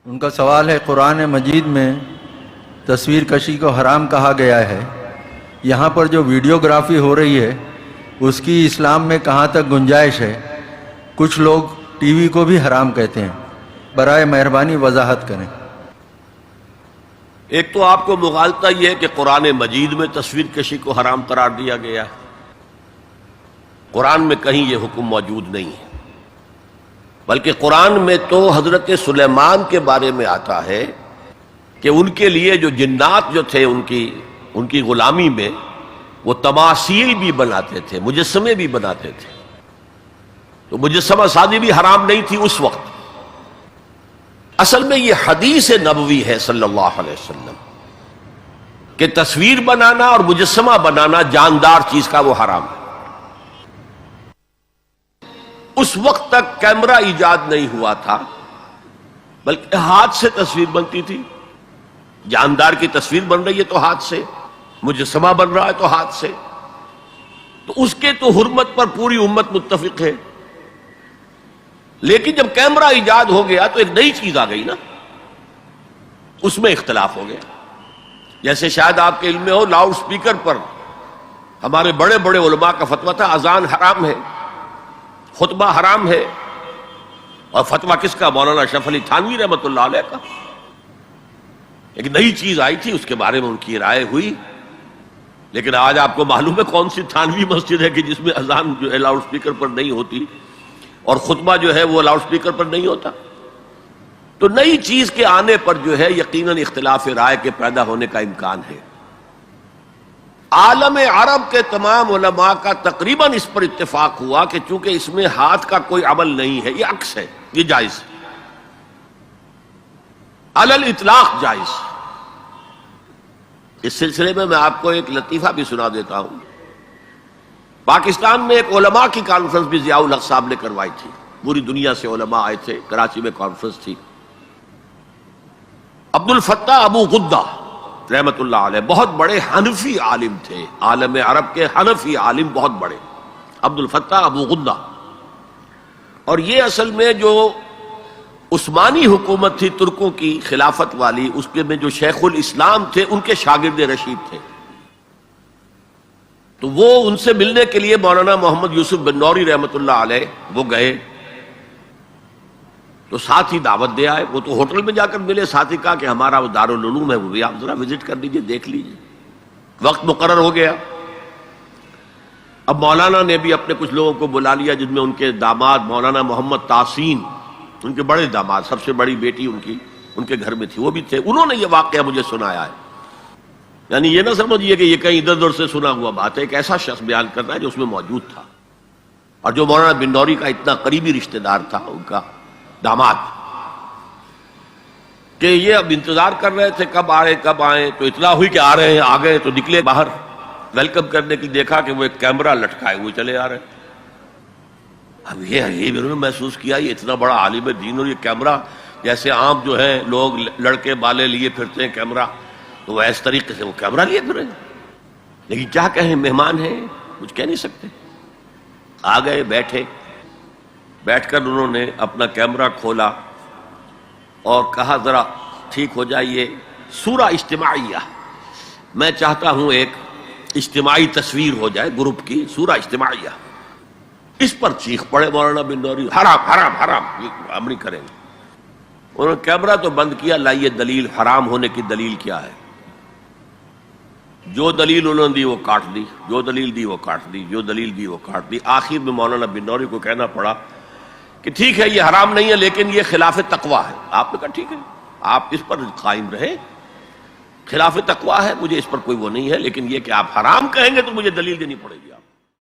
ان کا سوال ہے، قرآن مجید میں تصویر کشی کو حرام کہا گیا ہے، یہاں پر جو ویڈیوگرافی ہو رہی ہے اس کی اسلام میں کہاں تک گنجائش ہے؟ کچھ لوگ ٹی وی کو بھی حرام کہتے ہیں، برائے مہربانی وضاحت کریں۔ ایک تو آپ کو مغالطہ یہ ہے کہ قرآن مجید میں تصویر کشی کو حرام قرار دیا گیا ہے۔ قرآن میں کہیں یہ حکم موجود نہیں ہے، بلکہ قرآن میں تو حضرت سلیمان کے بارے میں آتا ہے کہ ان کے لیے جو جنات جو تھے ان کی غلامی میں وہ تماثیل بھی بناتے تھے، مجسمے بھی بناتے تھے، تو مجسمہ سازی بھی حرام نہیں تھی اس وقت۔ اصل میں یہ حدیث نبوی ہے صلی اللہ علیہ وسلم کہ تصویر بنانا اور مجسمہ بنانا جاندار چیز کا وہ حرام ہے۔ اس وقت تک کیمرہ ایجاد نہیں ہوا تھا، بلکہ ہاتھ سے تصویر بنتی تھی۔ جاندار کی تصویر بن رہی ہے تو ہاتھ سے، مجسمہ بن رہا ہے تو ہاتھ سے، تو اس کے تو حرمت پر پوری امت متفق ہے۔ لیکن جب کیمرہ ایجاد ہو گیا تو ایک نئی چیز آ گئی نا، اس میں اختلاف ہو گیا۔ جیسے شاید آپ کے علم میں ہو، لاؤڈ سپیکر پر ہمارے بڑے بڑے علماء کا فتویٰ تھا اذان حرام ہے، خطبہ حرام ہے، اور فتویٰ کس کا؟ مولانا اشرف علی تھانوی رحمۃ اللہ علیہ کا۔ ایک نئی چیز آئی تھی، اس کے بارے میں ان کی رائے ہوئی، لیکن آج آپ کو معلوم ہے کون سی تھانوی مسجد ہے کہ جس میں اذان جو ہے لاؤڈ سپیکر پر نہیں ہوتی اور خطبہ جو ہے وہ لاؤڈ سپیکر پر نہیں ہوتا۔ تو نئی چیز کے آنے پر جو ہے یقیناً اختلاف رائے کے پیدا ہونے کا امکان ہے۔ عالم عرب کے تمام علماء کا تقریباً اس پر اتفاق ہوا کہ چونکہ اس میں ہاتھ کا کوئی عمل نہیں ہے، یہ عکس ہے، یہ جائز ہے، علی الاطلاق جائز۔ اس سلسلے میں آپ کو ایک لطیفہ بھی سنا دیتا ہوں۔ پاکستان میں ایک علماء کی کانفرنس بھی ضیاء الحق صاحب نے کروائی تھی، پوری دنیا سے علماء آئے تھے، کراچی میں کانفرنس تھی۔ عبد الفتاح ابو غدہ رحمت اللہ علیہ بہت بڑے حنفی عالم تھے، عالم عرب کے حنفی عالم بہت بڑے، عبد الفتاح ابو غدہ۔ اور یہ اصل میں جو عثمانی حکومت تھی ترکوں کی خلافت والی، اس کے میں جو شیخ الاسلام تھے ان کے شاگرد رشید تھے۔ تو وہ ان سے ملنے کے لیے مولانا محمد یوسف بنوری رحمت اللہ علیہ وہ گئے، تو ساتھ ہی دعوت دے آئے۔ وہ تو ہوٹل میں جا کر ملے، ساتھ ہی کہا کہ ہمارا وہ دارالعلوم ہے، وہ بھی آپ ذرا وزٹ کر لیجئے، دیکھ لیجئے۔ وقت مقرر ہو گیا۔ اب مولانا نے بھی اپنے کچھ لوگوں کو بلا لیا، جن میں ان کے داماد مولانا محمد تحسین، ان کے بڑے داماد، سب سے بڑی بیٹی ان کے گھر میں تھی، وہ بھی تھے۔ انہوں نے یہ واقعہ مجھے سنایا ہے، یعنی یہ نہ سمجھیے کہ یہ کہیں ادھر ادھر سے سنا ہوا بات ہے، ایک ایسا شخص بیان کر رہا ہے جو اس میں موجود تھا، اور جو مولانا بنوری کا اتنا قریبی رشتہ دار تھا، ان کا داماد، کہ یہ اب انتظار کر رہے تھے کب آئیں، تو اطلاع ہوئی کہ آ رہے ہیں، آ گئے تو نکلے باہر ویلکم کرنے کے لیے، دیکھا کہ وہ ایک کیمرہ لٹکائے ہوئے چلے آ رہے ہیں۔ اب یہ انہوں نے محسوس کیا یہ اتنا بڑا عالم دین اور یہ کیمرہ، جیسے عام جو ہے لوگ لڑکے بالے لیے پھرتے ہیں کیمرہ، تو وہ اس طریقے سے وہ کیمرہ لیے پھرے۔ لیکن کیا کہیں، مہمان ہیں، کچھ کہہ نہیں سکتے۔ آ گئے، بیٹھ کر انہوں نے اپنا کیمرہ کھولا اور کہا ذرا ٹھیک ہو جائیے، سورہ اجتماعیہ، میں چاہتا ہوں ایک اجتماعی تصویر ہو جائے گروپ کی، سورہ اجتماعیہ۔ اس پر چیخ پڑے مولانا بنوری، حرام حرام حرام، یہ ہم نہیں کریں گے۔ انہوں نے کیمرہ تو بند کیا، لائیے دلیل، حرام ہونے کی دلیل کیا ہے؟ جو دلیل انہوں نے دی وہ کاٹ دی، جو دلیل دی وہ کاٹ دی، جو دلیل دی وہ کاٹ دی۔ آخر میں مولانا بنوری کو کہنا پڑا کہ ٹھیک ہے یہ حرام نہیں ہے، لیکن یہ خلاف تقویٰ ہے۔ آپ نے کہا ٹھیک ہے، آپ اس پر قائم رہیں، خلاف تقویٰ ہے، مجھے اس پر کوئی وہ نہیں ہے، لیکن یہ کہ آپ حرام کہیں گے تو مجھے دلیل دینی پڑے گی آپ۔